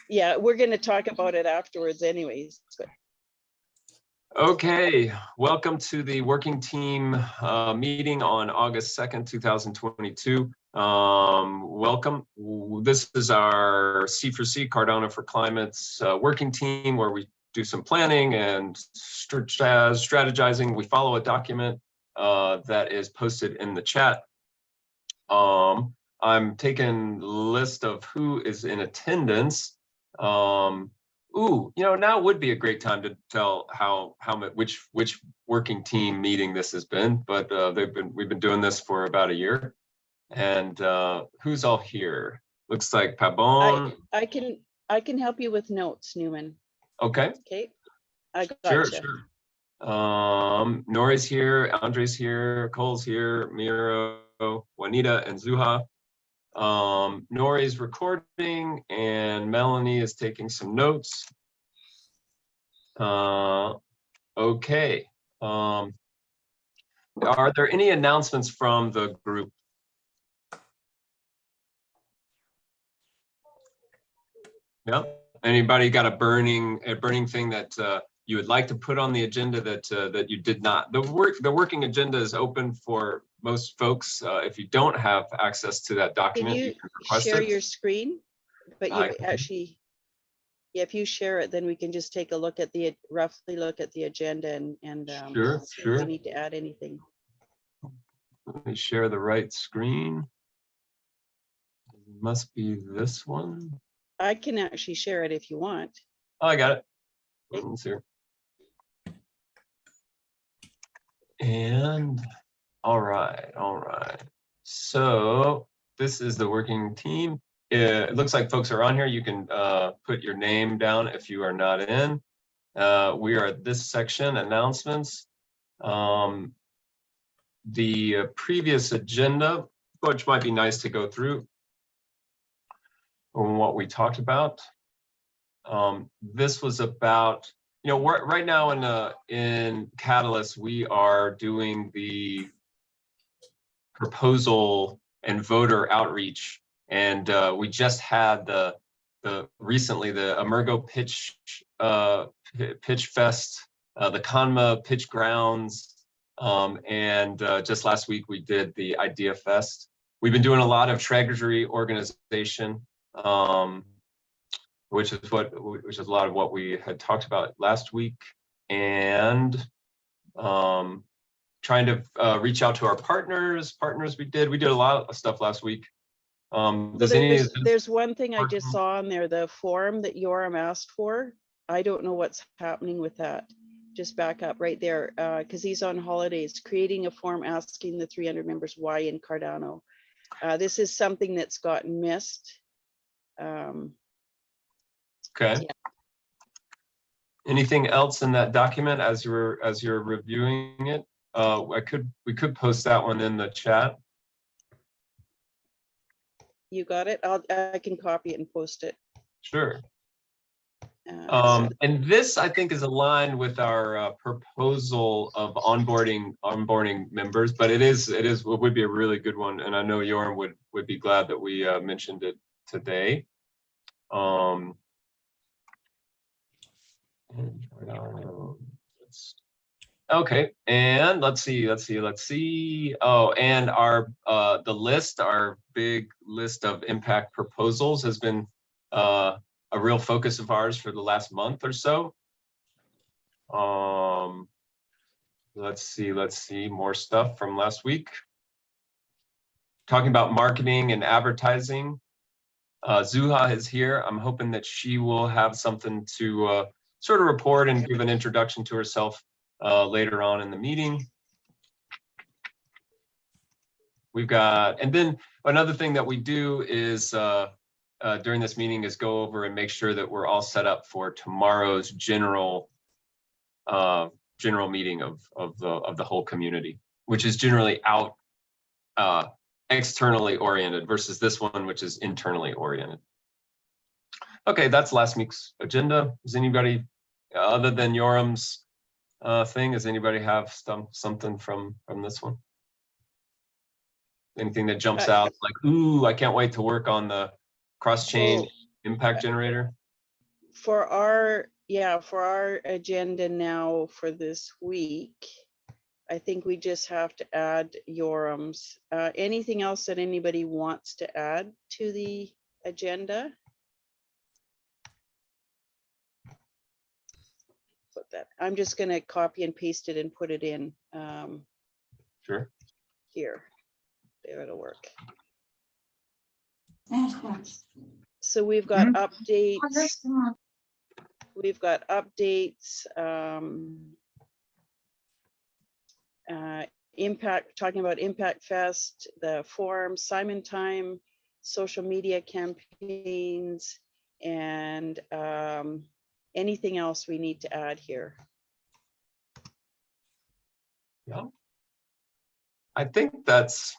Yeah, we're going to talk about it afterwards anyways. But. Okay, welcome to the working team meeting on August 2nd, 2022. Welcome. This is our C4C Cardano4Climate's working team where we do some planning and strategizing. We follow a document that is posted in the chat. I'm taking a list of who is in attendance. Ooh, you know, now would be a great time to tell which working team meeting this has been, but we've been doing this for about a year. And who's all here? Looks like Pabon. I can help you with notes, Newman. Okay. Okay. I got Sure, you. sure. Nori's here, Andre's here, Cole's here, Miro, Juanita, and Zuha. Nori's recording and Melanie is taking some notes. Okay. Are there any announcements from the group? Yeah. Anybody got a burning thing that you would like to put on the agenda that you did not? The working agenda is open for most folks. If you don't have access to that document, Can you can request share it. your screen? But you actually, yeah, if you share it, then we can just take a look at roughly look at the agenda and Sure, see sure. if we need to add anything. Let me share the right screen. It must be this one. I can actually share it if you want. Oh, I got it. Okay. Let's see. And all right. So this is the working team. It looks like folks are on here. You can put your name down if you are not in. We are at this section, announcements. The previous agenda, which might be nice to go through on what we talked about. This was about, you know, right now in Catalyst, we are doing the proposal and voter outreach, and we just had recently the Emergo Pitch Fest, the Conma Pitch Grounds, and just last week we did the Idea Fest. We've been doing a lot of Treasury organization, which is a lot of what we had talked about last week, and trying to reach out to our partners. We did a lot of stuff last week. There's one thing I just saw on there, the form that Yoram asked for. I don't know what's happening with that. Just back up right there, because he's on holidays, creating a form asking the 300 members why in Cardano. This is something that's gotten missed. Okay. Yeah. Anything else in that document as you're reviewing it? We could post that one in the chat. You got it. I can copy it and post it. Sure. And this, I think, is aligned with our proposal of onboarding members, but it would be a really good one, and I know Yoram would be glad that we mentioned it today. Okay, and let's see. Oh, and our our big list of impact proposals has been a real focus of ours for the last month or so. Let's see more stuff from last week. Talking about marketing and advertising. Zuha is here. I'm hoping that she will have something to sort of report and give an introduction to herself later on in the meeting. We've got, and then another thing that we do is during this meeting is go over and make sure that we're all set up for tomorrow's general meeting of the whole community, which is generally out externally oriented versus this one, which is internally oriented. Okay, that's last week's agenda. Does anybody, other than Yoram's thing, does anybody have something from this one? Anything that jumps out like, ooh, I can't wait to work on the cross-chain impact generator? For our agenda now for this week, I think we just have to add Yorums. Anything else that anybody wants to add to the agenda? Put that. I'm just going to copy and paste it and put it in Sure. here. There, it'll work. So we've got updates. We've got updates. Impact, talking about Impact Fest, the forum, Simon Time, social media campaigns, and anything else we need to add here. Yeah. I think that's,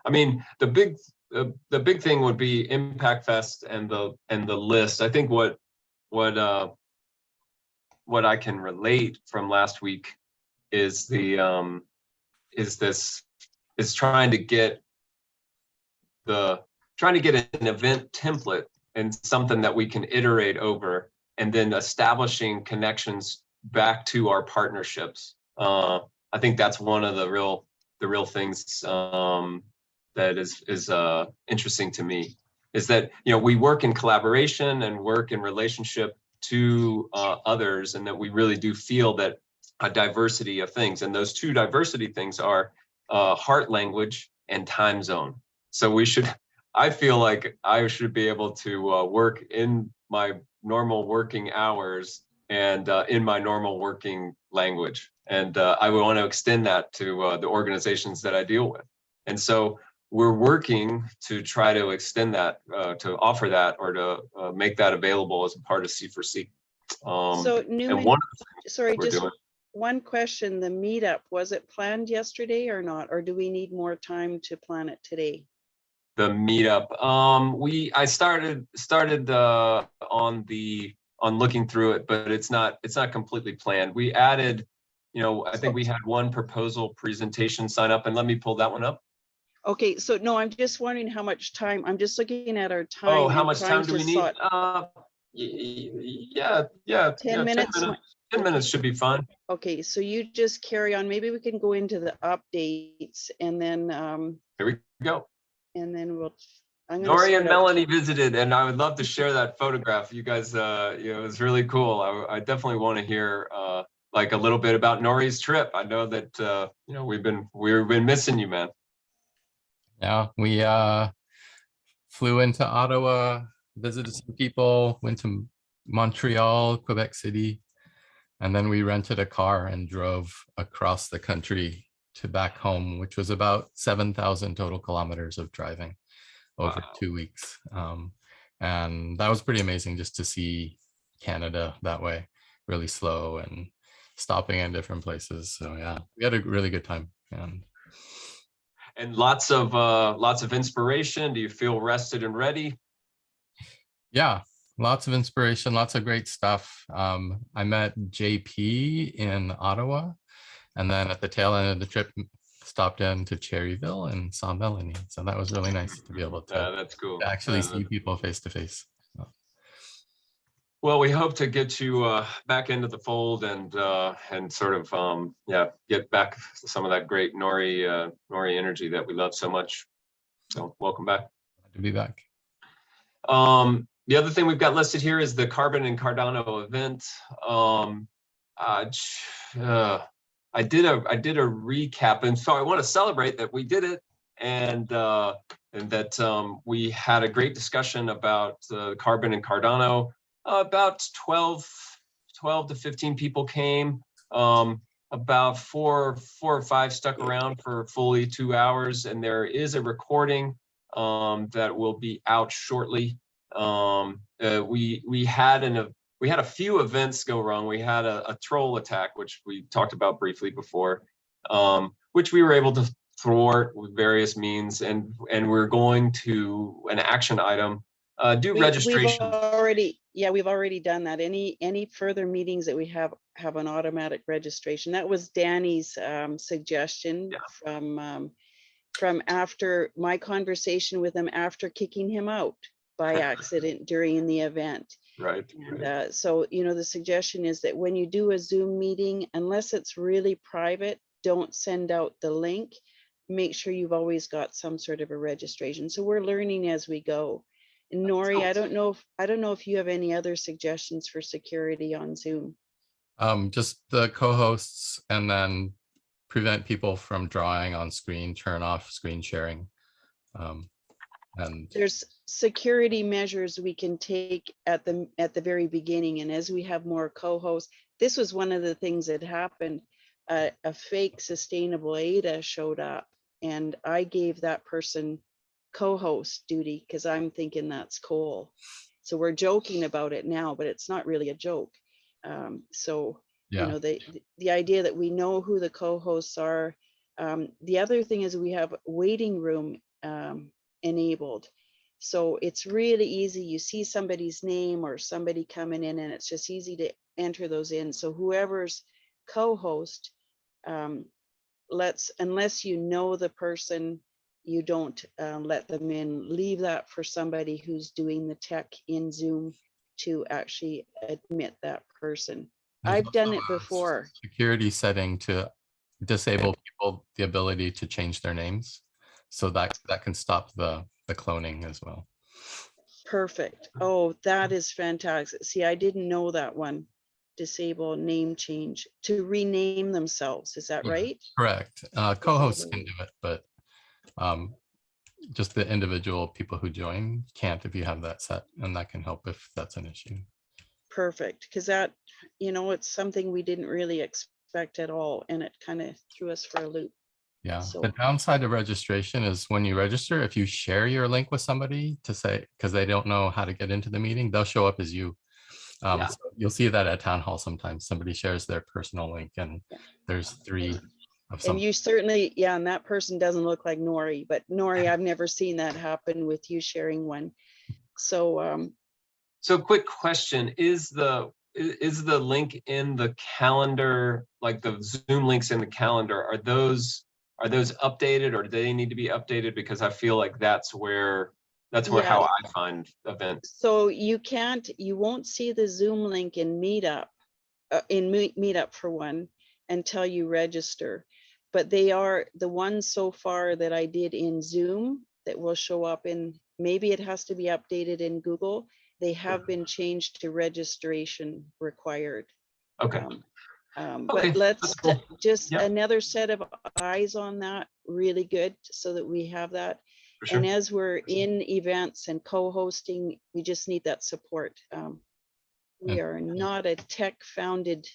I mean, the big thing would be Impact Fest and the list. I think what I can relate from last week is trying to get an event template and something that we can iterate over, and then establishing connections back to our partnerships. I think that's one of the real things that is interesting to me, is that, you know, we work in collaboration and work in relationship to others, and that we really do feel that a diversity of things, and those two diversity things are heart language and time zone. So I feel like I should be able to work in my normal working hours and in my normal working language. And I would want to extend that to the organizations that I deal with. And so we're working to try to extend that, to offer that, or to make that available as a part of C4C. So Newman, sorry, just doing. One question, the meetup, was it planned yesterday or not? Or do we need more time to plan it today? The meetup, I started on looking through it, but it's not completely planned. We added, you know, I think we had one proposal presentation sign up, and let me pull that one up. Okay, so no, I'm just wondering how much time. I'm just looking at our time. Oh, how much time do we need? Yeah, 10 minutes. 10 minutes should be fine. Okay, so you just carry on. Maybe we can go into the updates, and then here we go. And then Nori and Melanie visited, and I would love to share that photograph. You guys, you know, it was really cool. I definitely want to hear like a little bit about Nori's trip. I know that you know, we've been missing you, man. Yeah, we flew into Ottawa, visited some people, went to Montreal, Quebec City, and then we rented a car and drove across the country to back home, which was about 7,000 total kilometers of driving over 2 weeks. And that was pretty amazing, just to see Canada that way, really slow and stopping in different places. So yeah, we had a really good time. And lots of inspiration. Do you feel rested and ready? Yeah, lots of inspiration, lots of great stuff. I met JP in Ottawa, and then at the tail end of the trip, stopped into Cherryville and saw Melanie. So that was really nice to be able to, that's cool, to actually see people face to face. Well, we hope to get you back into the fold and sort of yeah, get back some of that great Nori energy that we love so much. So welcome back. Glad to be back. The other thing we've got listed here is the Carbon and Cardano event. I did a recap, and so I want to celebrate that we did it, and that we had a great discussion about Carbon and Cardano. About 12 to 15 people came. About four or five stuck around for fully 2 hours, and there is a recording that will be out shortly. We had a few events go wrong. We had a troll attack, which we talked about briefly before, which we were able to thwart with various means, and we're going to an action item. Do registration. We've already done that. Any further meetings that we have an automatic registration. That was Danny's suggestion. Yeah. From after my conversation with him after kicking him out by accident during the event. Right. And so, you know, the suggestion is that when you do a Zoom meeting, unless it's really private, don't send out the link. Make sure you've always got some sort of a registration. So we're learning as we go. And Nori, I don't know if you have any other suggestions for security on Zoom. Just the co-hosts, and then prevent people from drawing on screen, turn off screen sharing. And There's security measures we can take at the very beginning, and as we have more co-hosts, this was one of the things that happened. A fake sustainable ADA showed up, and I gave that person co-host duty because I'm thinking that's cool. So we're joking about it now, but it's not really a joke. So yeah, you know, the idea that we know who the co-hosts are. The other thing is we have waiting room enabled. So it's really easy. You see somebody's name or somebody coming in, and it's just easy to enter those in. So whoever's co-host, unless you know the person, you don't let them in. Leave that for somebody who's doing the tech in Zoom to actually admit that person. there's I've done also it a before. security setting to disable people the ability to change their names, so that can stop the cloning as well. Perfect. Oh, that is fantastic. See, I didn't know that one. Disable name change to rename themselves. Is that Yeah, right? correct. Co-hosts can do it, but just the individual people who join can't if you have that set, and that can help if that's an issue. Perfect. Because that, you know, it's something we didn't really expect at all, and it kind of threw us for a loop. Yeah, So the downside of registration is when you register, if you share your link with somebody to say, because they don't know how to get into the meeting, they'll show up as you. Yeah. So you'll see that at town hall sometimes. Somebody shares their personal link and there's 3 of and some. you certainly, yeah, and that person doesn't look like Nori, but Nori, I've never seen that happen with you sharing one. So So quick question, is the link in the calendar, like the Zoom links in the calendar, are those updated, or do they need to be updated? Because I feel like that's where Yeah. how I find events. So you won't see the Zoom link in Meetup, Meetup for one, until you register. But they are the ones so far that I did in Zoom that will show up in, maybe it has to be updated in Google. They have been changed to registration required. Okay. But let's that's cool. just Yeah. another set of eyes on that, really good, so that we have that. For sure. And as we're in events and co-hosting, we just need that support. We are not a tech-founded,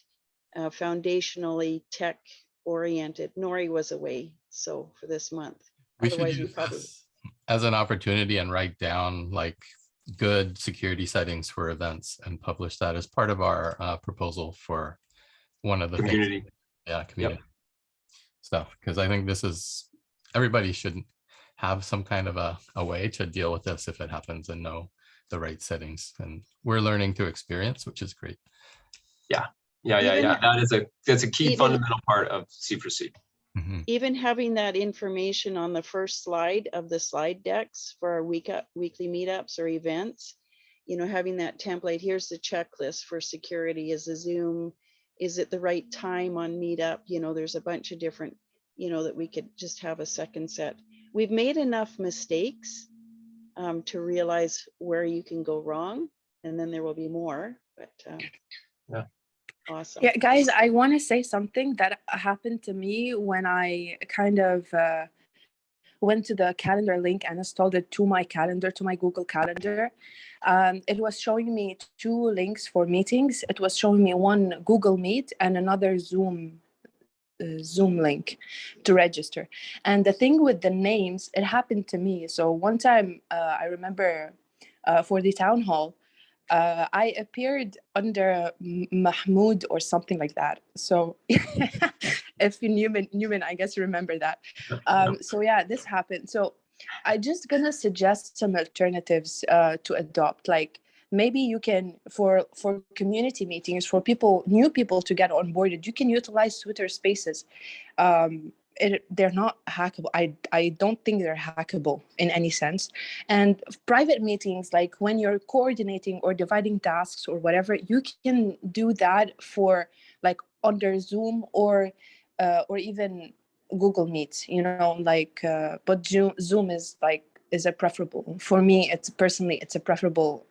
foundationally tech-oriented. Nori was away, so for this month. We should Otherwise, we use probably this as an opportunity and write down like good security settings for events and publish that as part of our proposal for one of the Community. things. Yeah, community stuff. Because I think this is, everybody should have some kind of a way to deal with this if it happens and know the right settings. And we're learning through experience, which is great. Yeah. That's a key fundamental part of C4C. Mhm. even having that information on the first slide of the slide decks for our weekly meetups or events, you know, having that template, here's the checklist for security. Is the Zoom, is it the right time on Meetup? You know, there's a bunch of different, you know, that we could just have a second set. We've made enough mistakes to realize where you can go wrong, and then there will be more, but yeah. Awesome. Yeah, guys, I want to say something that happened to me when I kind of went to the calendar link and installed it to my calendar, to my Google Calendar. It was showing me 2 links for meetings. It was showing me one Google Meet and another Zoom link to register. And the thing with the names, it happened to me. So one time, I remember for the town hall, I appeared under Mahmoud or something like that. So if you Newman, I guess you remember that. So yeah, this happened. So I just gonna suggest some alternatives to adopt. Like maybe you can, for community meetings, for new people to get onboarded, you can utilize Twitter Spaces. they're not hackable. I don't think they're hackable in any sense. And private meetings, like when you're coordinating or dividing tasks or whatever, you can do that for like under Zoom or even Google Meet, you know, like but Zoom is like is a preferable for me. It's a preferable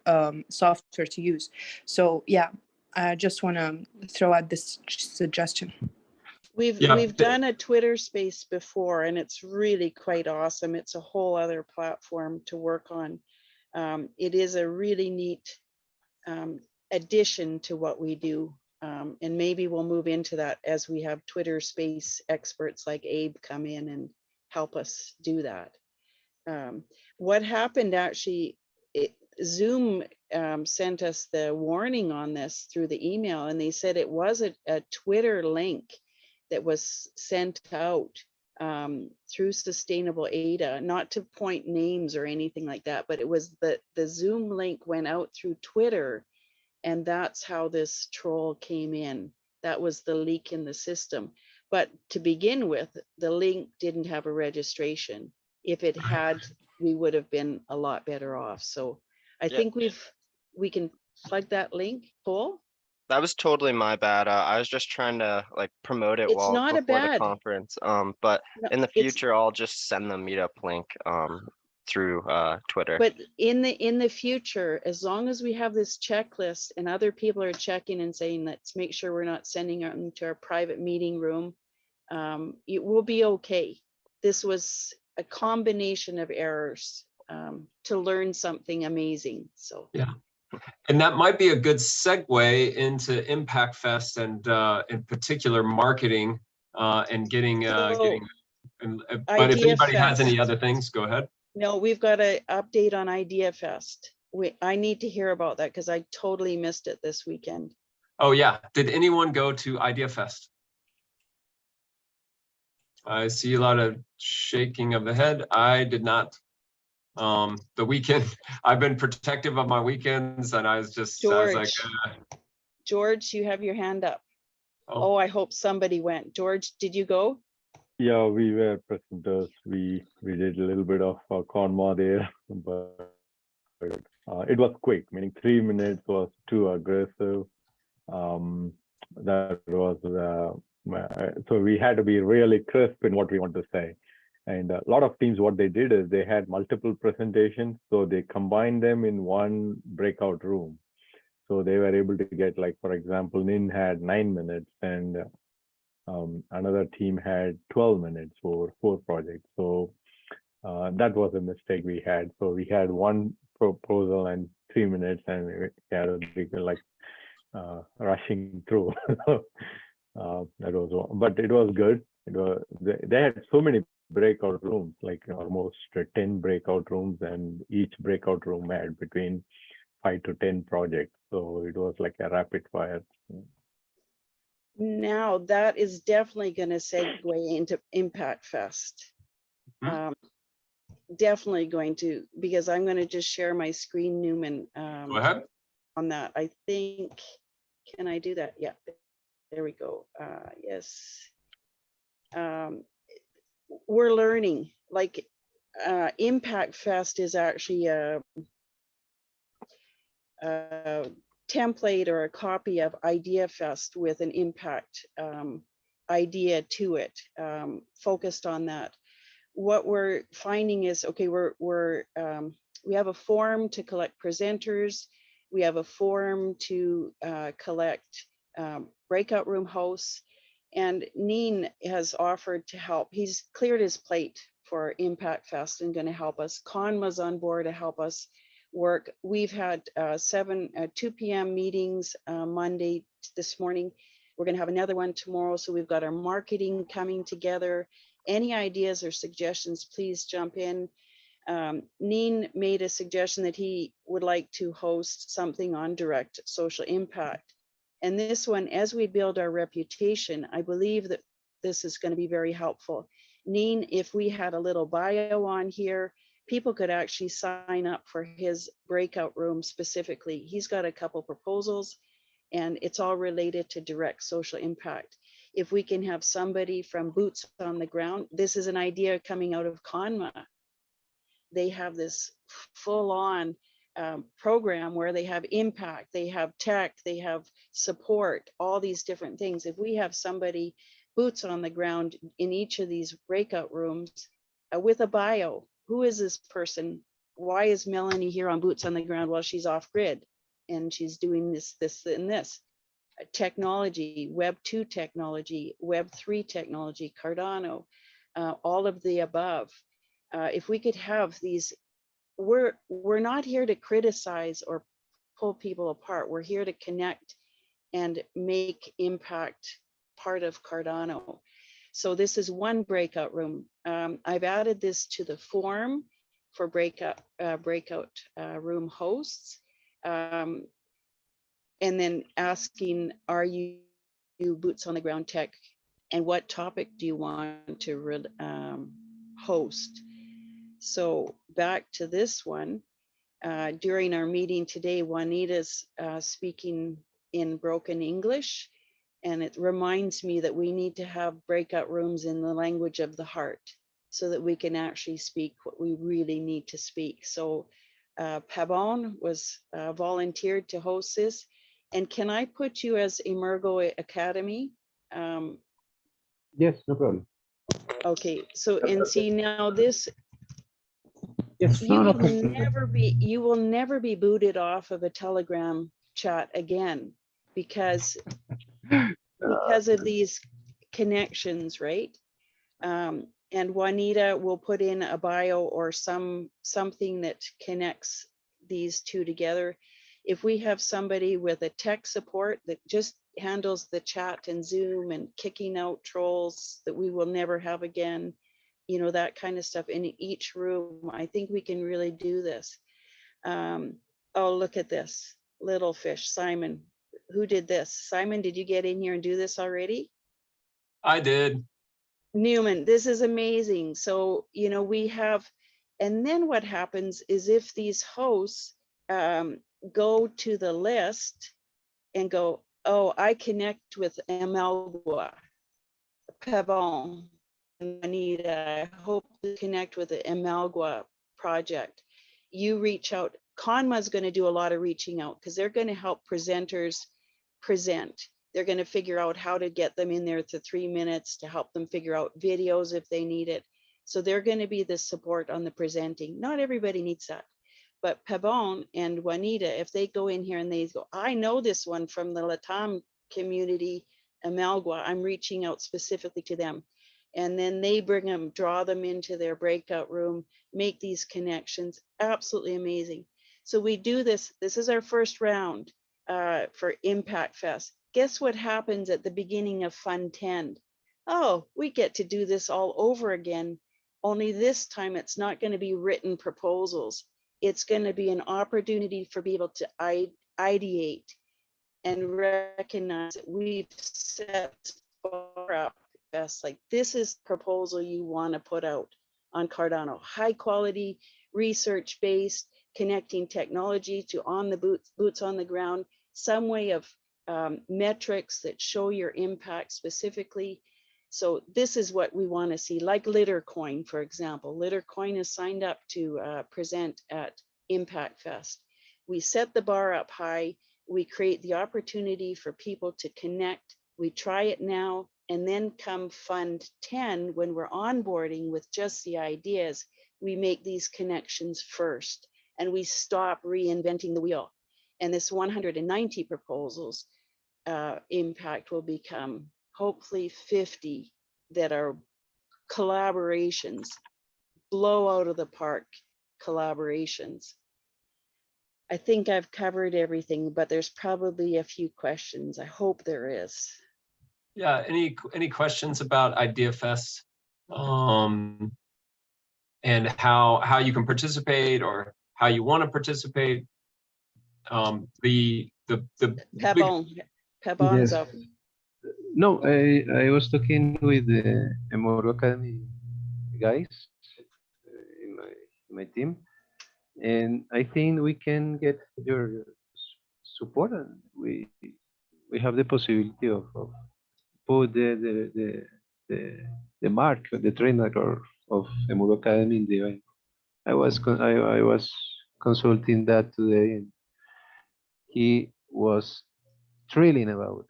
software to use. So yeah, I just want to throw out this suggestion. We've done a Twitter space before, and it's really quite awesome. It's a whole other platform to work on. It is a really neat addition to what we do. And maybe we'll move into that as we have Twitter space experts like Abe come in and help us do that. What happened actually, Zoom sent us the warning on this through the email, and they said it was a Twitter link that was sent out through Sustainable ADA, not to point names or anything like that, but it was the Zoom link went out through Twitter, and that's how this troll came in. That was the leak in the system. But to begin with, the link didn't have a registration. If it had, we would have been a lot better off. So I think we can plug that link, Paul. That was totally my bad. I was just trying to like promote it It's not a before the bad. conference. But No, in the it's- future, I'll just send the meetup link through Twitter. But in the future, as long as we have this checklist and other people are checking and saying, let's make sure we're not sending them to our private meeting room, it will be okay. This was a combination of errors to learn something amazing. So Yeah. And that might be a good segue into Impact Fest and in particular marketing and getting. But if Idea anybody has any Fest. other things, go ahead. No, we've got an update on Idea Fest. I need to hear about that because I totally missed it this weekend. Oh yeah, did anyone go to Idea Fest? I see a lot of shaking of the head. I did not. The weekend, I've been protective of my weekends, and I was like, George, you have your hand up. Oh, I hope somebody went. George, did you go? Yeah, we were presenters. We did a little bit of Conma there, but it was quick, meaning 3 minutes was too aggressive. That was so we had to be really crisp in what we want to say. And a lot of teams, what they did is they had multiple presentations, so they combined them in one breakout room. So they were able to get, like, for example, NIN had 9 minutes and another team had 12 minutes for 4 projects. So that was a mistake we had. So we had one proposal and 3 minutes, and we had to be like rushing through. That was, but it was good. It was, they had so many breakout rooms, like almost 10 breakout rooms, and each breakout room had between 5 to 10 projects. So it was like a rapid fire. Now that is definitely going to segue into Impact Fest. Definitely going to, because I'm going to just share my screen, Newman, go ahead. on that. I think, can I do that? Yeah, there we go. Yes. We're learning, like Impact Fest is actually a template or a copy of Idea Fest with an impact idea to it, focused on that. What we're finding is, okay, we have a form to collect presenters. We have a form to collect breakout room hosts. And Neen has offered to help. He's cleared his plate for Impact Fest and going to help us. Con was on board to help us work. We've had 2 p.m. meetings Monday this morning. We're going to have another one tomorrow. So we've got our marketing coming together. Any ideas or suggestions, please jump in. Neen made a suggestion that he would like to host something on direct social impact. And this one, as we build our reputation, I believe that this is going to be very helpful. Neen, if we had a little bio on here, people could actually sign up for his breakout room specifically. He's got a couple proposals, and it's all related to direct social impact. if we can have somebody from boots on the ground. This is an idea coming out of CONMA. They have this full-on program where they have impact, they have tech, they have support, all these different things. If we have somebody boots on the ground in each of these breakout rooms with a bio, who is this person? Why is Melanie here on boots on the ground while she's off grid and she's doing this, and this? Technology, Web 2 technology, Web 3 technology, Cardano, all of the above. If we could have these, we're not here to criticize or pull people apart. We're here to connect and make impact part of Cardano. So this is one breakout room. I've added this to the form for breakout room hosts. And then asking, are you boots on the ground tech, and what topic do you want to host? So back to this one, during our meeting today, Juanita's speaking in broken English, and it reminds me that we need to have breakout rooms in the language of the heart so that we can actually speak what we really need to speak. So Pabon was volunteered to host this. And can I put you as Emergo Academy? Yes, no problem. Okay, so and see now this, Yes, you no will problem. never be booted off of a Telegram chat again because of these connections, right? And Juanita will put in a bio or something that connects these two together. If we have somebody with a tech support that just handles the chat and Zoom and kicking out trolls that we will never have again, you know, that kind of stuff in each room, I think we can really do this. Oh, look at this little fish, Simon. Who did this? Simon, did you get in here and do this already? I did. Newman, this is amazing. So, you know, we have, and then what happens is if these hosts go to the list and go, oh, I connect with Emelgua, Pavon, and Anita, I hope to connect with the Emelgua project. You reach out. CONMA is going to do a lot of reaching out because they're going to help presenters present. They're going to figure out how to get them in there to 3 minutes to help them figure out videos if they need it. So they're going to be the support on the presenting. Not everybody needs that. But Pabon and Juanita, if they go in here and they go, I know this one from the Latam community, Amalgua, I'm reaching out specifically to them. And then they bring them, draw them into their breakout room, make these connections. Absolutely amazing. So we do this. This is our first round for Impact Fest. Guess what happens at the beginning of Fund 10? Oh, we get to do this all over again. Only this time it's not going to be written proposals. It's going to be an opportunity for people to ideate and recognize that we've set bar up best. Like, this is the proposal you want to put out on Cardano. High quality, research based, connecting technology to on the boots on the ground, some way of metrics that show your impact specifically. So this is what we want to see, like Littercoin, for example. Littercoin is signed up to present at Impact Fest. We set the bar up high. We create the opportunity for people to connect. We try it now, and then come Fund 10, when we're onboarding with just the ideas, we make these connections first, and we stop reinventing the wheel. And this 190 proposals impact will become hopefully 50 that are collaborations, blow out of the park collaborations. I think I've covered everything, but there's probably a few questions. I hope there is. Yeah, any questions about Idea Fest and how you can participate or how you want to participate? Pabon's Yes. up. No, I was talking with the Emoro Academy guys in my team, and I think we can get your support, and we have the possibility of put the mark, the trademark of Emuro Academy in the event. I was consulting that today, and he was thrilling about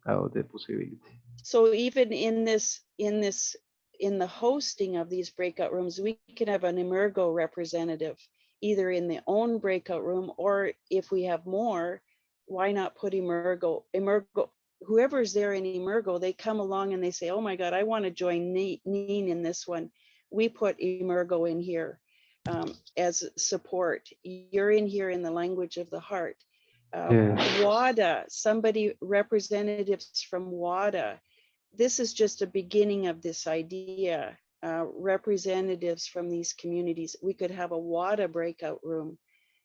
the possibility. So even in the hosting of these breakout rooms, we can have an Emergo representative, either in the own breakout room, or if we have more, why not put Emergo, whoever's there in Emergo, they come along and they say, oh my God, I want to join Neen in this one. We put Emergo in here as support. You're in here in the language of the heart. Yes. WADA, somebody, representatives from WADA. This is just a beginning of this idea. Representatives from these communities. We could have a WADA breakout room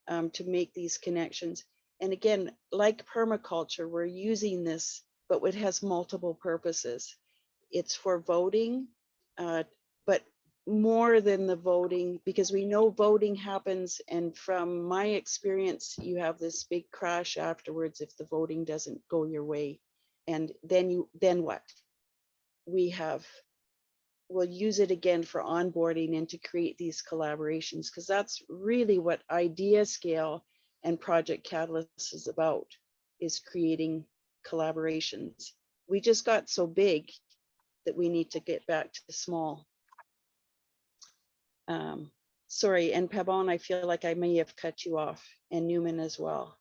to make these connections. And again, like permaculture, we're using this, but it has multiple purposes. It's for voting, but more than the voting, because we know voting happens, and from my experience, you have this big crash afterwards if the voting doesn't go your way. And then what? We'll use it again for onboarding and to create these collaborations, because that's really what Idea Scale and Project Catalyst is about, is creating collaborations. We just got so big that we need to get back to the small. Sorry, and Pabon, I feel like I may have cut you off, and Newman as well.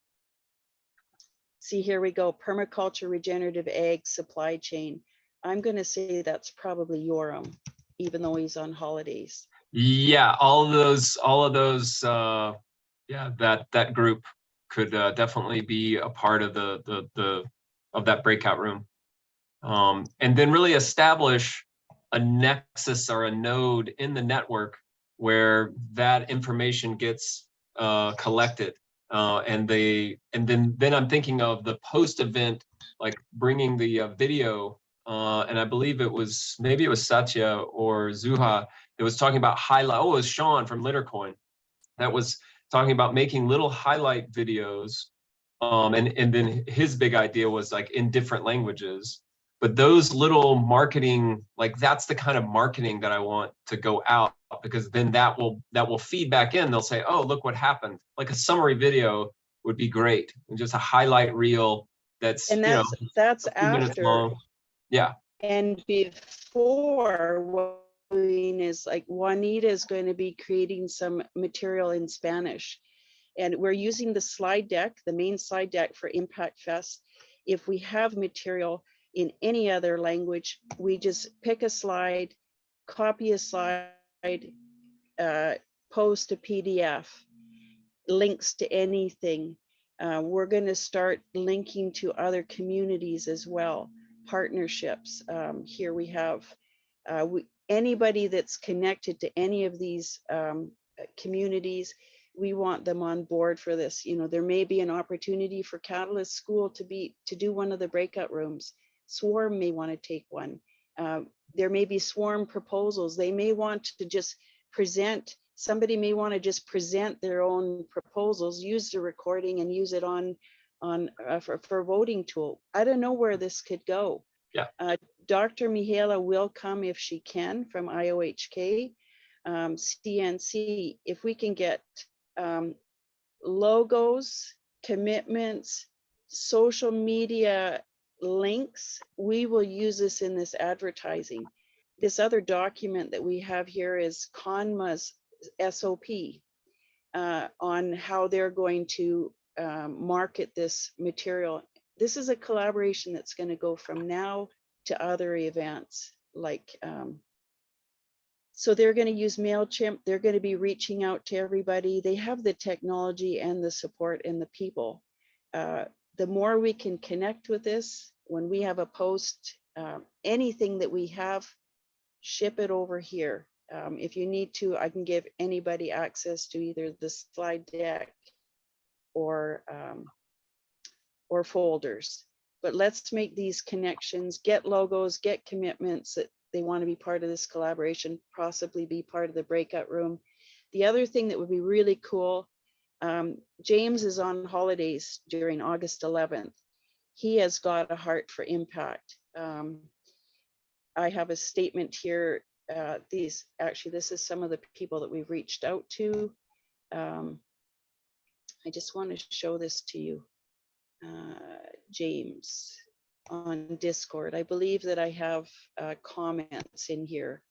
See, here we go, permaculture, regenerative ag, supply chain. I'm going to say that's probably Yoram, even though he's on holidays. Yeah, all of those, yeah, that group could definitely be a part of of that breakout room, and then really establish a nexus or a node in the network where that information gets collected, and then I'm thinking of the post event, like bringing the video. And I believe maybe it was Satya or Zuha that was talking about highlight. Oh, it was Sean from Littercoin that was talking about making little highlight videos. And then his big idea was like in different languages. But those little marketing, like that's the kind of marketing that I want to go out, because then that will feed back in. They'll say, oh, look what happened. Like a summary video would be great, and just a highlight reel that's, and that's after. Long. Yeah. And before, what we're doing is, like, Juanita is going to be creating some material in Spanish. And we're using the slide deck, the main slide deck for Impact Fest. If we have material in any other language, we just pick a slide, copy a slide, post a PDF, links to anything. We're going to start linking to other communities as well. Partnerships. Here we have anybody that's connected to any of these communities. We want them on board for this. You know, there may be an opportunity for Catalyst School to do one of the breakout rooms. Swarm may want to take one. There may be Swarm proposals. They may want to just present. Somebody may want to just present their own proposals, use the recording, and use it for voting tool. I don't know where this could go. Yeah. Dr. Mihaela will come if she can from IOHK. CNC, if we can get logos, commitments, social media links, we will use this in this advertising. This other document that we have here is CONMA's SOP on how they're going to market this material. This is a collaboration that's going to go from now to other events, like so they're going to use MailChimp. They're going to be reaching out to everybody. They have the technology and the support and the people. The more we can connect with this, when we have a post, anything that we have, ship it over here. If you need to, I can give anybody access to either the slide deck or folders. But let's make these connections, get logos, get commitments that they want to be part of this collaboration, possibly be part of the breakout room. The other thing that would be really cool, James is on holidays during August 11th. He has got a heart for impact. I have a statement here. This is some of the people that we've reached out to. I just want to show this to you. James on Discord. I believe that I have comments in here.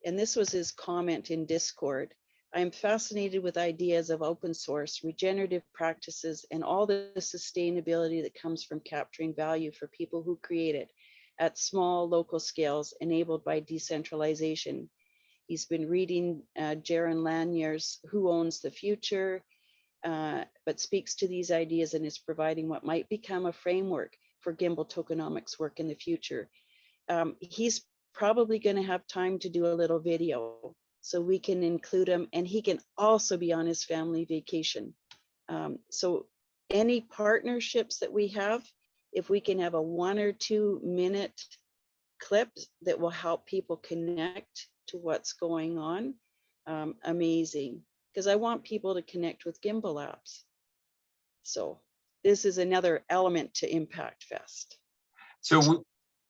And this was his comment in Discord. I am fascinated with ideas of open source, regenerative practices, and all the sustainability that comes from capturing value for people who create it at small local scales enabled by decentralization. He's been reading Jaron Lanier's Who Owns the Future, but speaks to these ideas and is providing what might become a framework for Gimbal tokenomics work in the future. He's probably going to have time to do a little video so we can include him, and he can also be on his family vacation. So any partnerships that we have, if we can have a 1 or 2 minute clip that will help people connect to what's going on, amazing. Because I want people to connect with Gimbal Labs. So this is another element to Impact Fest. So,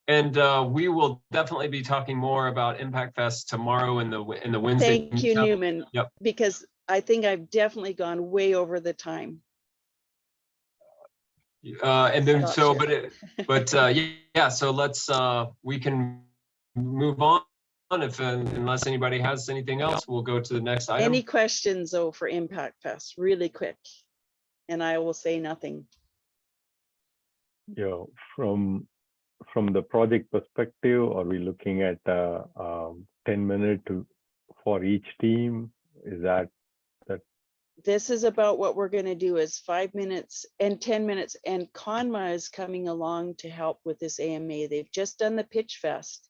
we will definitely be talking more about Impact Fest tomorrow in the Wednesday. Thank you, meetup. Newman. Yep. Because I think I've definitely gone way over the time. And then Gotcha. yeah. So let's we can move on. If unless anybody has anything else, we'll go to the next item. Any questions though for Impact Fest, really quick, and I will say nothing. Yeah, from the project perspective, are we looking at 10-minute for each team? Is that This is about what we're going to do is 5 minutes and 10 minutes, and Conma is coming along to help with this AMA. They've just done the Pitch Fest,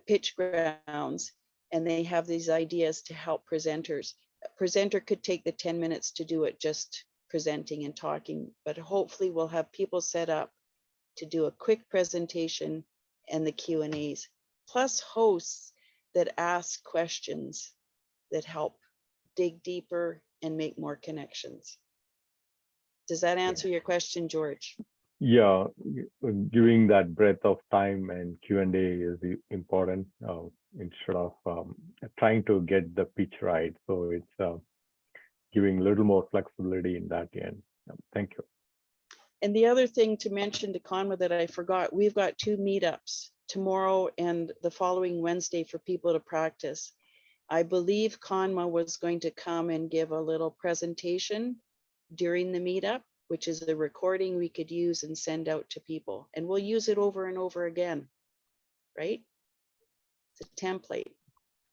pitch grounds, and they have these ideas to help presenters. A presenter could take the 10 minutes to do it just presenting and talking, but hopefully we'll have people set up to do a quick presentation and the Q&As, plus hosts that ask questions that help dig deeper and make more connections. Does that answer your question, George? Yeah, giving that breadth of time and Q&A is important instead of trying to get the pitch right. So it's giving a little more flexibility in that end. Thank you. And the other thing to mention to Conma that I forgot, we've got 2 meetups tomorrow and the following Wednesday for people to practice. I believe Conma was going to come and give a little presentation during the meetup, which is a recording we could use and send out to people. And we'll use it over and over again, right? It's a template,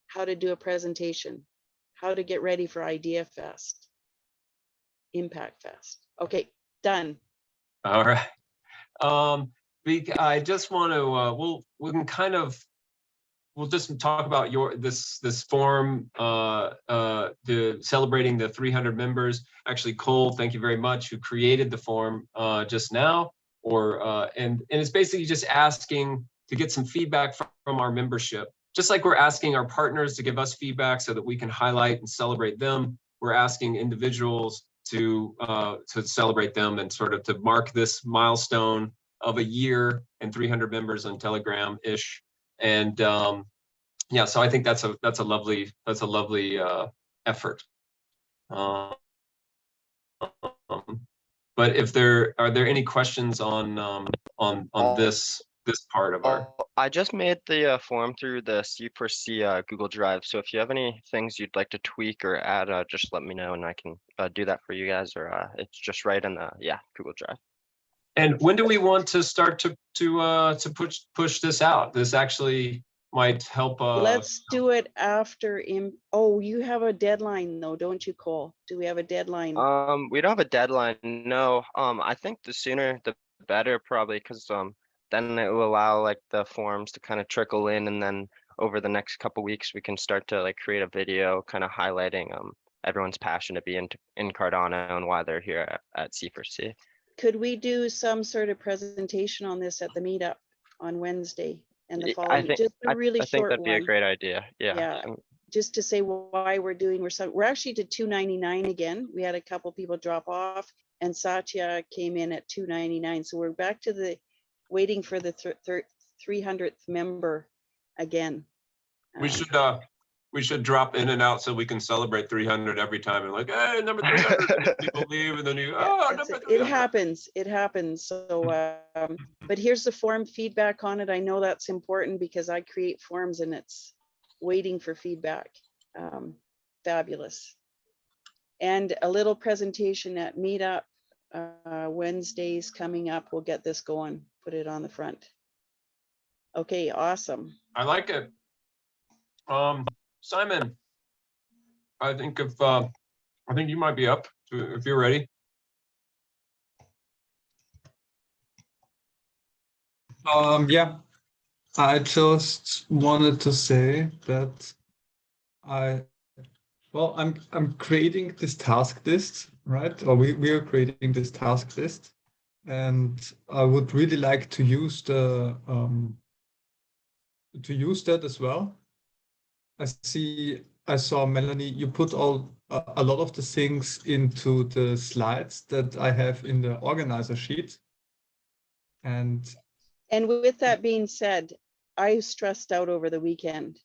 how to do a presentation, how to get ready for Idea Fest, Impact Fest. Okay, done. All right. I just want to, we'll just talk about this forum, the celebrating the 300 members. Actually, Cole, thank you very much, who created the forum just now. And it's basically just asking to get some feedback from our membership. Just like we're asking our partners to give us feedback so that we can highlight and celebrate them, we're asking individuals to celebrate them and sort of to mark this milestone of a year and 300 members on Telegram-ish. And yeah, so I think that's a lovely effort. But if are there any questions on this part of our? I just made the form through the C4C Google Drive. So if you have any things you'd like to tweak or add, just let me know and I can do that for you guys. Or it's just right in the Google Drive. And when do we want to start to push this out? This actually might help. Let's do it after. Oh, you have a deadline though, don't you, Cole? Do we have a deadline? We don't have a deadline. No. I think the sooner the better, probably, because then it will allow like the forums to kind of trickle in, and then over the next couple weeks we can start to like create a video kind of highlighting everyone's passion to be in Cardano and why they're here at C4C. Could we do some sort of presentation on this at the meetup on Wednesday and the following? Just a really short one. I think that'd be a great idea. Yeah. Just to say why we're doing. We're actually to 299 again. We had a couple people drop off, and Satya came in at 299. So we're back to the waiting for the 300th member again. We should drop in and out so we can celebrate 300 every time and like, hey, number 300, and then people leave and then you, oh, number 300. It happens. So, but here's the form feedback on it. I know that's important because I create forms and it's waiting for feedback. Fabulous. And a little presentation at Meetup Wednesdays coming up. We'll get this going, put it on the front. Okay, awesome. I like it. Simon, I think you might be up if you're ready. Yeah, I just wanted to say that I'm creating this task list, right? Or we are creating this task list, and I would really like to use that as well. I saw Melanie, you put a lot of the things into the slides that I have in the organizer sheet. And with that being said, I stressed out over the weekend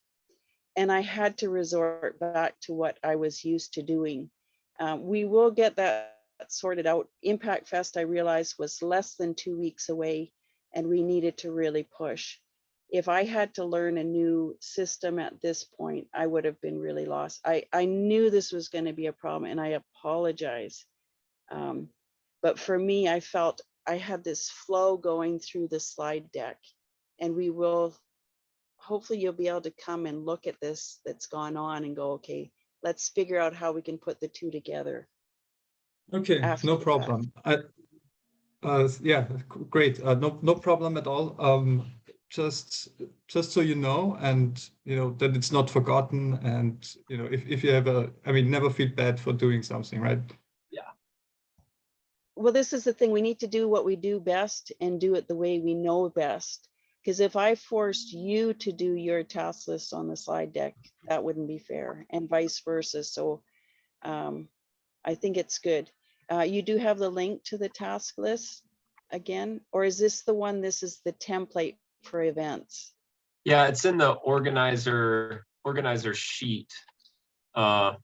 and I had to resort back to what I was used to doing. We will get that sorted out. Impact Fest, I realized, was less than 2 weeks away and we needed to really push. If I had to learn a new system at this point, I would have been really lost. I knew this was going to be a problem and I apologize. But for me, I felt I had this flow going through the slide deck, and we will, hopefully you'll be able to come and look at this that's gone on and go, okay, let's figure out how we can put the two together. okay, no problem. Yeah, great. No problem at all. Just so you know, and you know that it's not forgotten, and you know if you have never feel bad for doing something, right? Yeah. Well, this is the thing, we need to do what we do best and do it the way we know best. Because if I forced you to do your task list on the slide deck, that wouldn't be fair, and vice versa. So I think it's good. You do have the link to the task list again, or is this the one, this is the template for events? Yeah, it's in the organizer sheet. I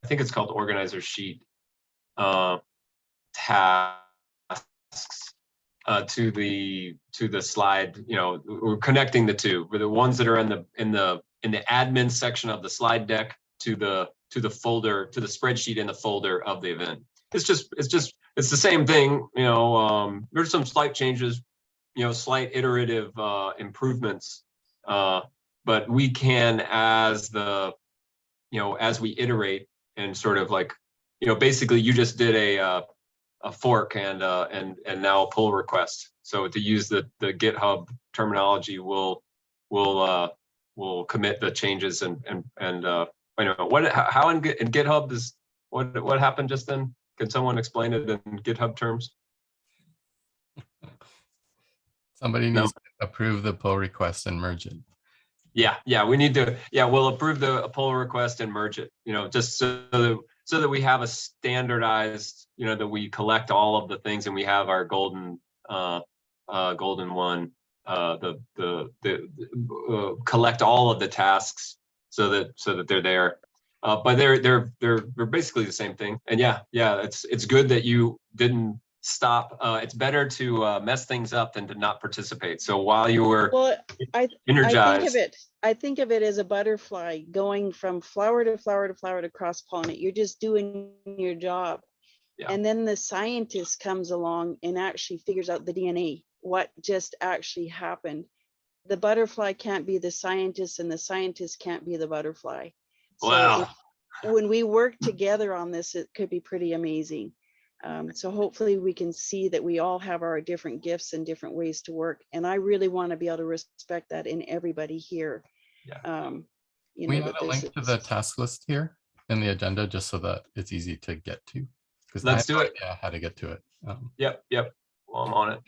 think it's called organizer sheet. Tasks to the slide. You know, we're connecting the two. We're the ones that are in the admin section of the slide deck to the folder, to the spreadsheet in the folder of the event. It's the same thing. You know, there's some slight changes, you know, slight iterative improvements, but we can, as we iterate and sort of like, you know, basically you just did a fork and now a pull request. So to use the GitHub terminology, we'll commit the changes and how in GitHub is what happened just then? Can someone explain it in GitHub terms? Somebody needs to approve the pull request and merge it. Yeah, we need to. Yeah, we'll approve the pull request and merge it. You know, just so that we have a standardized. You know, that we collect all of the things and we have our golden one. Collect all of the tasks so that they're there. But they're basically the same thing. And yeah, it's good that you didn't stop. It's better to mess things up than to not participate. So while you were energized, I think of it as a butterfly going from flower to flower to flower to cross pollinate. You're just doing your job. Yeah. And then the scientist comes along and actually figures out the DNA, what just actually happened. The butterfly can't be the scientist and the scientist can't be the butterfly. Wow. So when we work together on this, it could be pretty amazing. So hopefully we can see that we all have our different gifts and different ways to work. And I really want to be able to respect that in everybody here. Yeah. We have a link to the task list here in the agenda just so that it's easy to get to. Let's do it. Yeah, how to get to it. Yep. Well, I'm on it.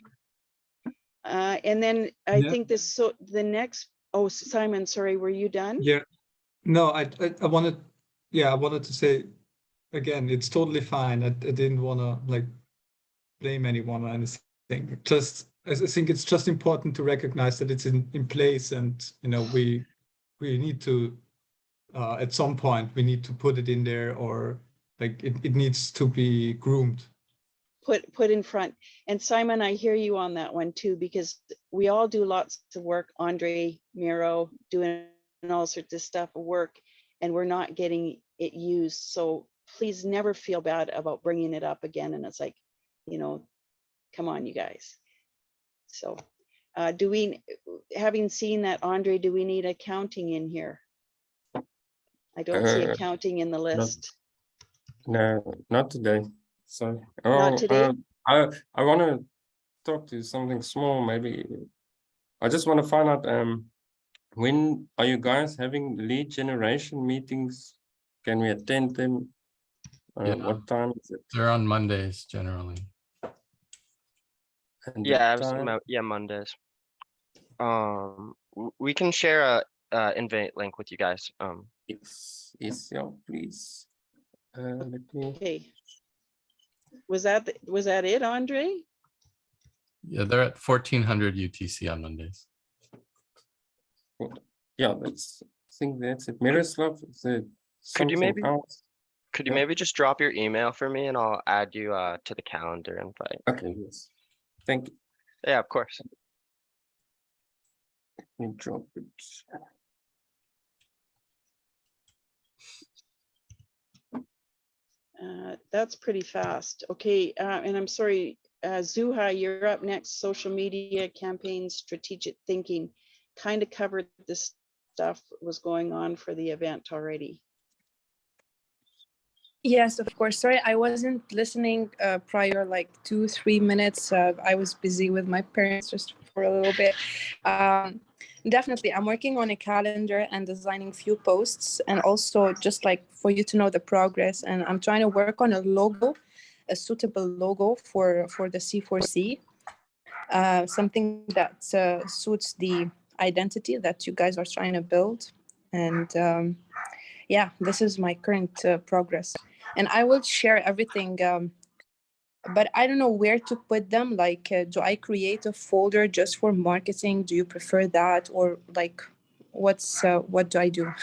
And then I think the next, oh, Simon, sorry, were you done? Yeah. No, I wanted to say, again, it's totally fine. I didn't want to like blame anyone or anything thing. I think it's just important to recognize that it's in place, and we need to at some point we need to put it in there, or like it needs to be groomed. Put in front. And Simon, I hear you on that one too, because we all do lots of work. Andre, Miro, doing all sorts of stuff of work, and we're not getting it used. So please never feel bad about bringing it up again. And it's like, come on, you guys. So do we, having seen that, Andre, do we need accounting in here? I don't see accounting in the list. No, not today. Sorry. Not today? I want to talk to you something small. Maybe I just want to find out when are you guys having lead generation meetings? Can we attend them? Yeah. What time is it? They're on Mondays generally. And Yeah, the time? Mondays. We can share a invite link with you guys. Yes, yeah, please. Let me. Okay. Was that it, Andre? Yeah, they're at 1400 UTC on Mondays. Yeah, I think that's it. Miroslav, is it something else? Could you maybe just drop your email for me, and I'll add you to the calendar invite. Okay, yes. Thank you. Yeah, of course. Let me drop it. That's pretty fast. Okay, and I'm sorry, Zuha, you're up next. Social media campaigns, strategic thinking. Kind of covered this stuff was going on for the event already. Yes, of course. Sorry, I wasn't listening prior like 2-3 minutes. I was busy with my parents just for a little bit. Definitely, I'm working on a calendar and designing few posts, and also just like for you to know the progress. And I'm trying to work on a logo, a suitable logo for the C4C, something that suits the identity that you guys are trying to build. And yeah, this is my current progress. And I will share everything, but I don't know where to put them. Like, do I create a folder just for marketing? Do you prefer that? Or like, what do I do?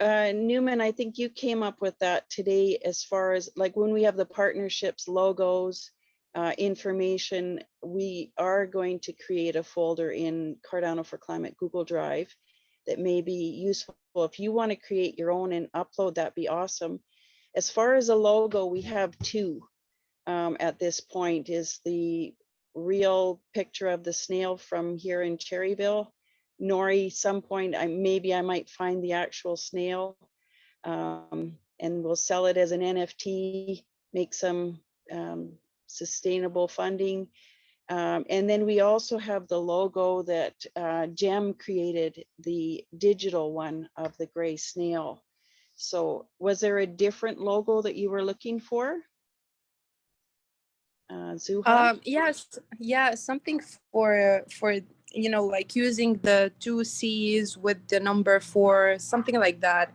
Newman, I think you came up with that today, as far as like when we have the partnerships, logos, information, we are going to create a folder in Cardano4Climate Google Drive that may be useful. If you want to create your own and upload, that'd be awesome. As far as a logo, we have two at this point. Is the real picture of the snail from here in Cherryville. Nori, some point, maybe I might find the actual snail, and we'll sell it as an NFT, make some sustainable funding. And then we also have the logo that Jem created, the digital one of the gray snail. So was there a different logo that you were looking for? Zuha? Yes, yeah, something for like using the 2 C's with the number 4, something like that,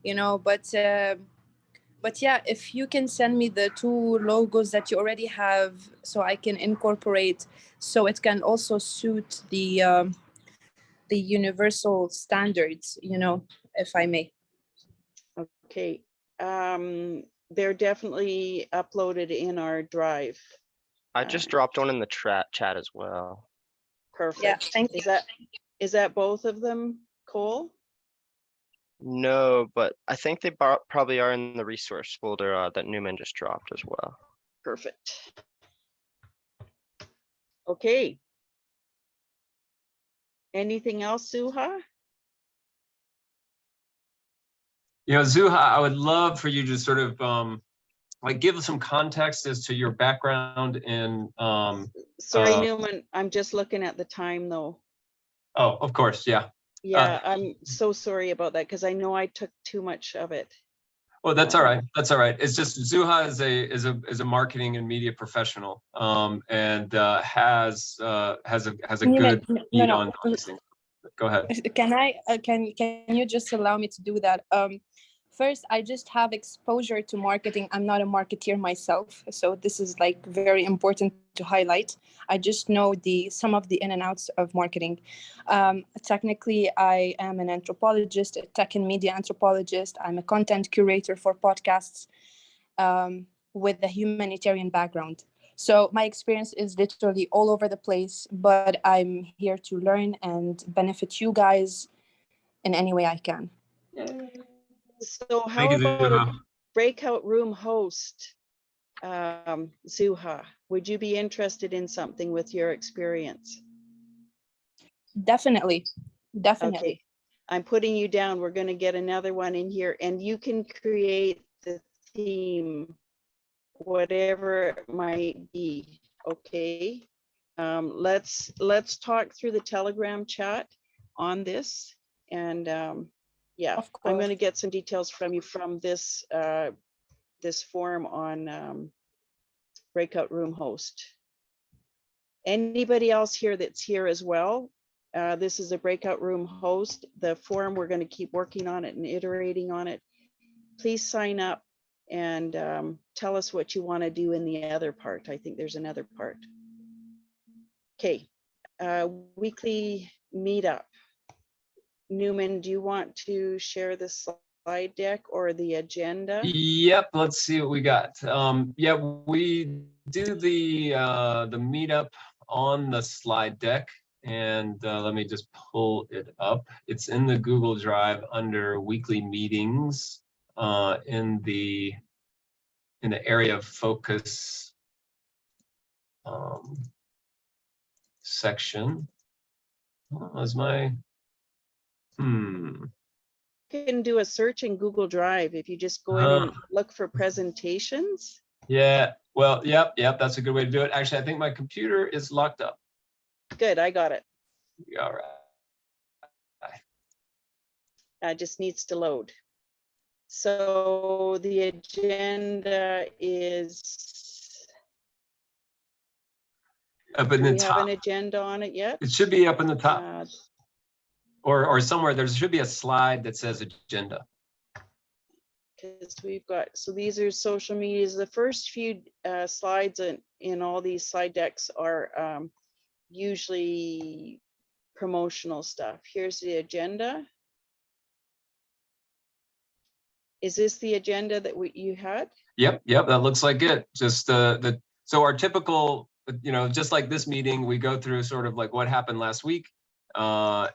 but yeah, if you can send me the 2 logos that you already have, so I can incorporate, so it can also suit the universal standards, if I may. Okay, they're definitely uploaded in our drive. I just dropped one in the chat as well. Perfect. Yeah, thank you. Is that both of them, Cole? No, but I think they probably are in the resource folder that Newman just dropped as well. Perfect. Okay. Anything else, Zuha? Zuha, I would love for you to sort of like give us some context as to your background in. Sorry, Newman, I'm just looking at the time though. Oh, of course, yeah. Yeah, I'm so sorry about that, because I know I took too much of it. Oh, that's all right. That's all right. It's just Zuha is a marketing and media professional, and has a good lead on these things. Go ahead. Can you just allow me to do that? first, I just have exposure to marketing. I'm not a marketeer myself, so this is like very important to highlight. I just know some of the in and outs of marketing. Technically, I am an anthropologist, a tech and media anthropologist. I'm a content curator for podcasts with a humanitarian background. So my experience is literally all over the place, but I'm here to learn and benefit you guys in any way I can. So how about a breakout room host, Zuha? Would you be interested in something with your experience? Definitely. Okay, I'm putting you down. We're going to get another one in here, and you can create the theme, whatever it might be. Okay, let's talk through the Telegram chat on this, and yeah, I'm going to get some details from you from this this forum on breakout room host. Anybody else here that's here as well? This is a breakout room host. The forum, we're going to keep working on it and iterating on it. Please sign up and tell us what you want to do in the other part. I think there's another part. Okay, weekly meetup. Newman, do you want to share the slide deck or the agenda? Yep, let's see what we got. Yeah, we do the meetup on the slide deck, and let me just pull it up. It's in the Google Drive under weekly meetings in the area of focus section. What was my You can do a search in Google Drive if you just go in and look for presentations. Yeah, well, yep, that's a good way to do it. Actually, I think my computer is locked up. Good, I got it. All right. Just needs to load. So the agenda is Up in the top. Do we have an agenda on it yet? It should be up in the top. Or somewhere there should be a slide that says agenda. Because we've got, so these are social medias. The first few slides in all these slide decks are usually promotional stuff. Here's the agenda. Is this the agenda that you had? Yep, that looks like it. Just so our typical, just like this meeting, we go through sort of like what happened last week, and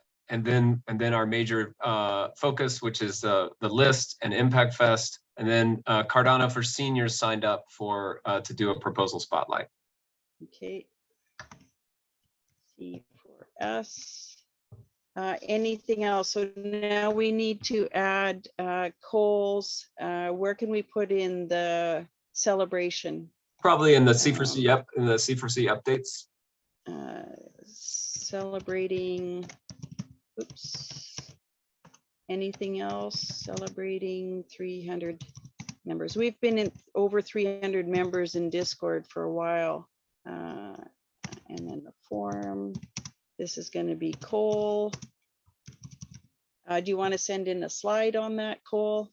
then our major focus, which is the list and Impact Fest, and then Cardano for Seniors signed up for to do a proposal spotlight. Okay. C4S. Anything else? So now we need to add Cole's. Where can we put in the celebration? Probably in the C4C in the C4C updates. Celebrating. Oops. Anything else? Celebrating 300 members. We've been in over 300 members in Discord for a while. And then the forum. This is going to be Cole. Do you want to send in a slide on that, Cole?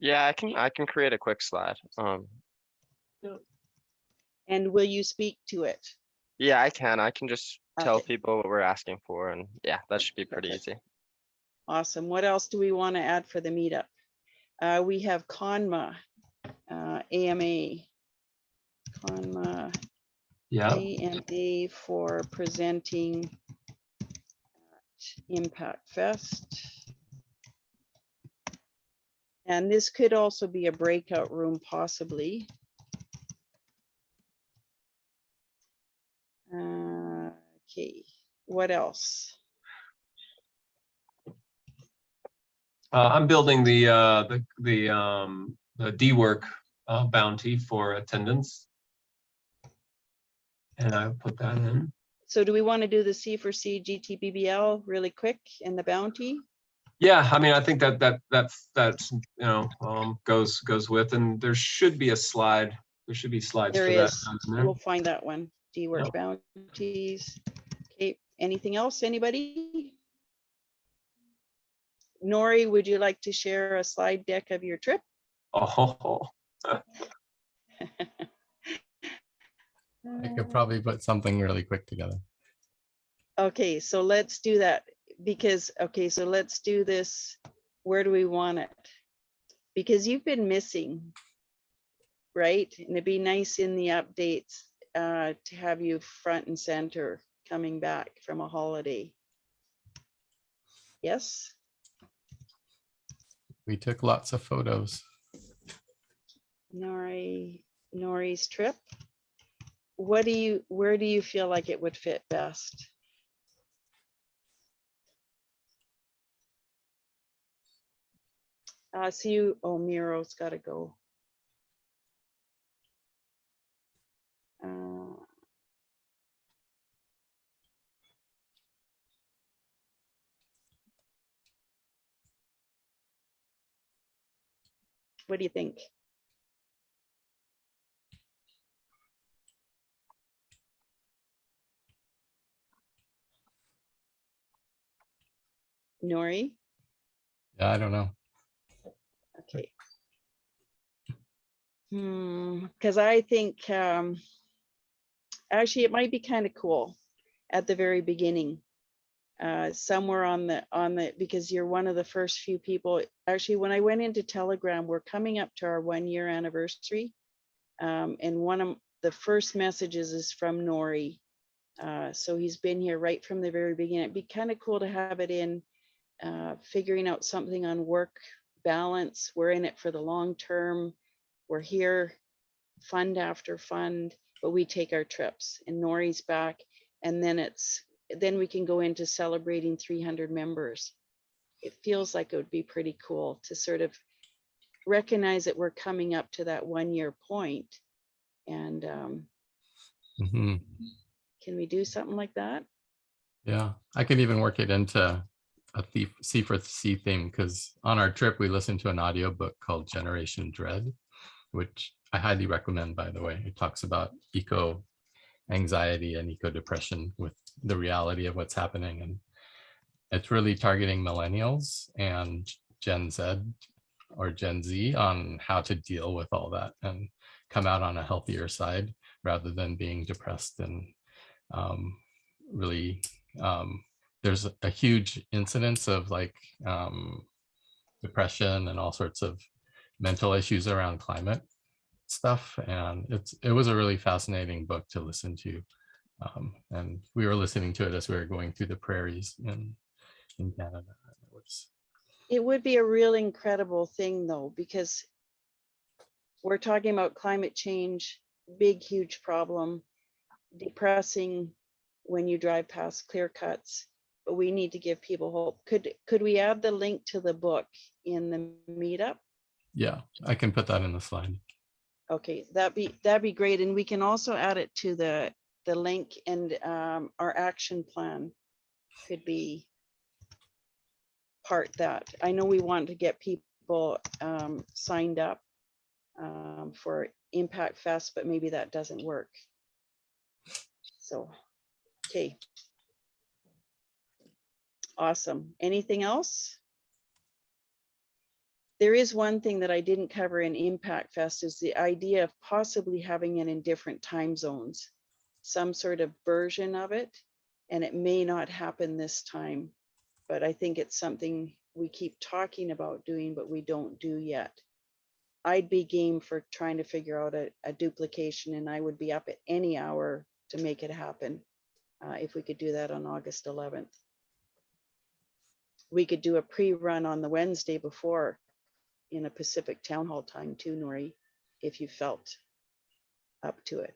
Yeah, I can create a quick slide. And will you speak to it? Yeah, I can just tell Okay. people what we're asking for, and yeah, that should be pretty easy. Awesome. What else do we want to add for the meetup? We have CONMA, AMA. CONMA. Yeah. AMA for presenting at Impact Fest. And this could also be a breakout room, possibly. Okay, what else? I'm building the D-Work bounty for attendance. And I'll put that in. So do we want to do the C4C GTBBL really quick and the bounty? Yeah, I mean, I think that's goes with, and there should be a slide. There should be slides There for is. that. We'll find that one. D-Work bounties. Okay, anything else, anybody? Nori, would you like to share a slide deck of your trip? Oh, I could probably put something really quick together. Okay, so let's do that because, okay, so let's do this. Where do we want it? Because you've been missing, right? And it'd be nice in the updates to have you front and center coming back from a holiday. Yes? We took lots of photos. Nori's trip. Where do you feel like it would fit best? See you. Oh, Miro's got to go. What do you think? Nori? Yeah, I don't know. Okay. Because I think actually it might be kind of cool at the very beginning, somewhere on the because you're one of the first few people. Actually, when I went into Telegram, we're coming up to our 1-year anniversary, and one of the first messages is from Nori. So he's been here right from the very beginning. It'd be kind of cool to have it in figuring out something on work balance. We're in it for the long term. We're here fund after fund, but we take our trips, and Nori's back, and then we can go into celebrating 300 members. It feels like it would be pretty cool to sort of recognize that we're coming up to that 1-year point. And can we do something like that? Yeah, I could even work it into a C4C theme, because on our trip we listened to an audiobook called Generation Dread, which I highly recommend, by the way. It talks about eco anxiety and eco depression with the reality of what's happening, and it's really targeting millennials and Gen Z or Gen Z on how to deal with all that and come out on a healthier side rather than being depressed. And really there's a huge incidence of like depression and all sorts of mental issues around climate stuff, and it was a really fascinating book to listen to, and we were listening to it as we were going through the prairies in Canada. It would be a real incredible thing though, because we're talking about climate change, big huge problem, depressing when you drive past clear cuts, but we need to give people hope. Could we add the link to the book in the meetup? Yeah, I can put that in the slide. Okay, that'd be great. And we can also add it to the link, and our action plan could be part that. I know we want to get people signed up for Impact Fest, but maybe that doesn't work. So, okay. Awesome. Anything else? There is one thing that I didn't cover in Impact Fest, is the idea of possibly having it in different time zones, some sort of version of it, and it may not happen this time, but I think it's something we keep talking about doing, but we don't do yet. I'd be game for trying to figure out a duplication, and I would be up at any hour to make it happen if we could do that on August 11th. We could do a pre-run on the Wednesday before in a Pacific Town Hall time too, Nori, if you felt up to it.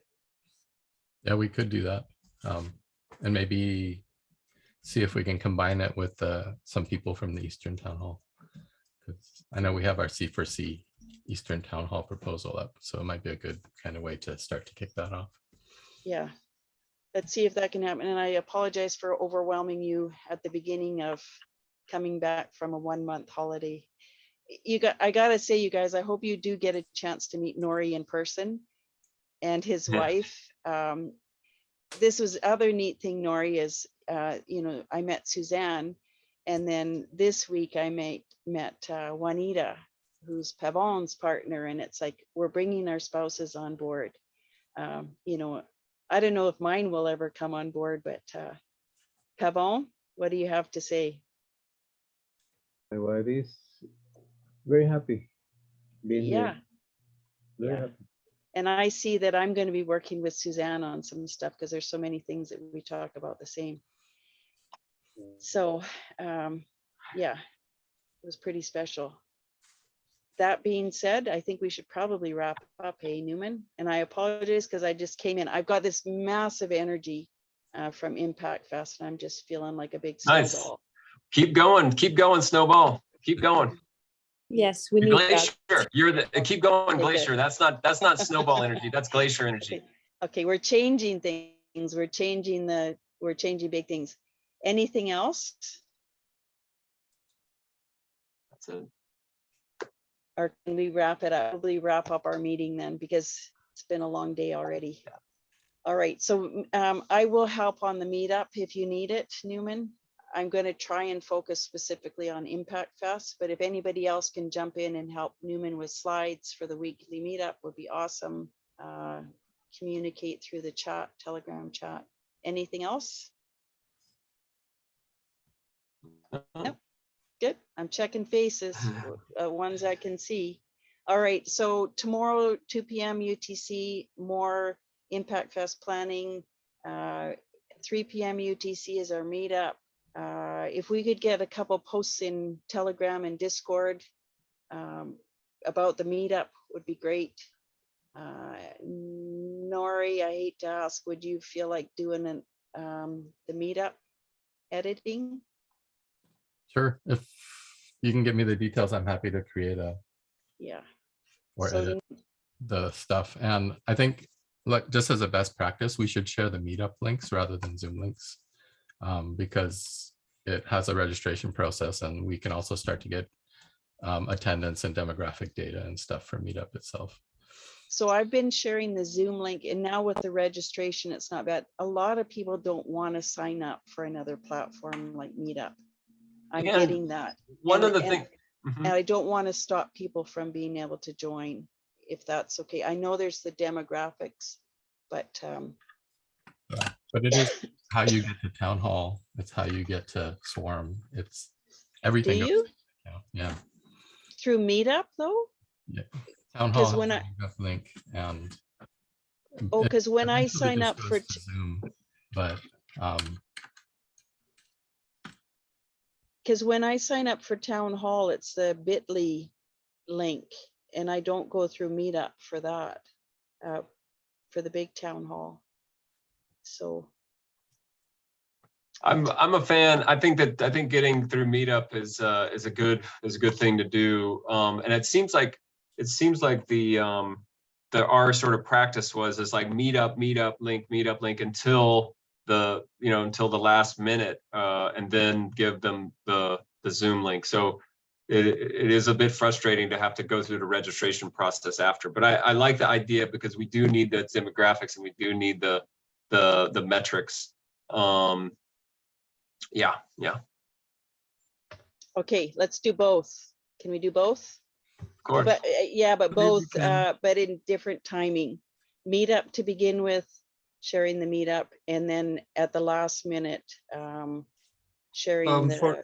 Yeah, we could do that, and maybe see if we can combine it with some people from the Eastern Town Hall, because I know we have our C4C Eastern Town Hall proposal up, so it might be a good kind of way to start to kick that off. Yeah, let's see if that can happen. And I apologize for overwhelming you at the beginning of coming back from a 1-month holiday. I gotta say, you guys, I hope you do get a chance to meet Nori in person and his wife. This was other neat thing, Nori, is I met Suzanne, And then this week I met Juanita, who's Pavon's partner, and it's like we're bringing our spouses on board. You know, I don't know if mine will ever come on board, but Pavon, what do you have to say? My wife is very happy being Yeah. here. Very Yeah. happy. And I see that I'm going to be working with Suzanne on some stuff because there's so many things that we talk about the same. So, yeah, it was pretty special. That being said, I think we should probably wrap up, hey, Newman. And I apologize because I just came in. I've got this massive energy from Impact Fest, and I'm just feeling like a big Nice. snowball. Keep going, Snowball. Keep going. Yes, we need Glacier. that. You're the keep going, Okay, Glacier. good. That's not snowball energy. That's glacier energy. Okay, we're changing things. We're changing big things. Anything else? That's it. Or can we wrap it up? Probably wrap up our meeting then, because it's been a long day already. All right, so I will help on the meetup if you need it, Newman. I'm going to try and focus specifically on Impact Fest, but if anybody else can jump in and help Newman with slides for the weekly meetup would be awesome. Communicate through the chat, Telegram chat. Anything else? Nope. Good. I'm checking faces, ones I can see. All right. So tomorrow, 2 p.m. UTC, more Impact Fest planning. 3 p.m. UTC is our meetup. If we could get a couple posts in Telegram and Discord about the meetup would be great. Nori, I hate to ask, would you feel like doing the meetup editing? Sure. If you can give me the details, I'm happy to create a or edit the stuff. And I think, like, just as a best practice, we should share the meetup links rather than Zoom links, because it has a registration process, and we can also start to get attendance and demographic data and stuff for meetup itself. So I've been sharing the Zoom link, and now with the registration, it's not bad. A lot of people don't want to sign up for another platform like Meetup. I'm getting that. One of the things, and I don't want to stop people from being able to join, if that's okay. I know there's the demographics, but it is how you get to town hall. It's how you get to Swarm. It's everything. Do you? Yeah. Through Meetup though? Yeah. Town hall has a meetup link, and because when I sign up for Zoom, but because when I sign up for town hall, it's the bit.ly link, and I don't go through Meetup for that, for the big town hall. So I'm a fan. I think getting through Meetup is a good thing to do. And it seems like our sort of practice was like meetup link until the last minute, and then give them the Zoom link. So it is a bit frustrating to have to go through the registration process after. But I like the idea, because we do need the demographics and we do need the metrics. Yeah. Okay, let's do both. Can we do both? Of course. But but both, but in different timing. Meetup to begin with, sharing the meetup, and then at the last minute, sharing the.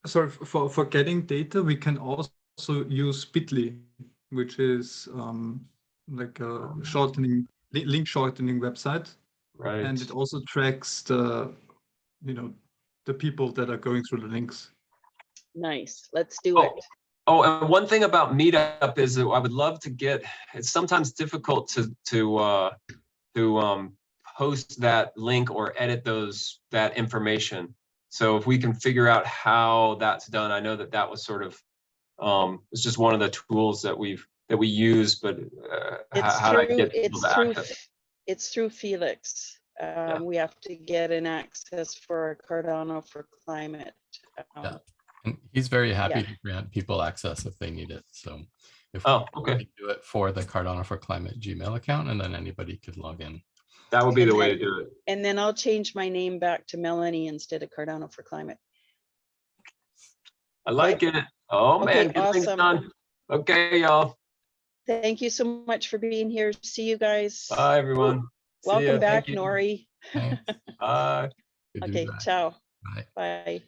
For getting data, we can also use bit.ly, which is like a link shortening website. Right. And it also tracks the people that are going through the links. Nice. Let's do it. Oh, and one thing about Meetup is that I would love to get. It's sometimes difficult to post that link or edit that information. So if we can figure out how that's done, I know that was sort of it's just one of the tools that we use, but how do I get people to access it? It's through Felix. We have to get an access for Cardano4Climate. Yeah. And he's very happy to grant people access if they need it. So if we can do it for the Cardano4Climate Gmail account, and then anybody could log in. That would be the way to do it. And then I'll change my name back to Melanie instead of Cardano4Climate. I like it. Oh Okay, man, get things awesome. done. Okay, y'all. Thank you so much for being here. See you guys. Bye, everyone. See Welcome ya. back, Thank you. Nori. Thanks. Bye. Good to be Okay, back. ciao. Bye. Bye.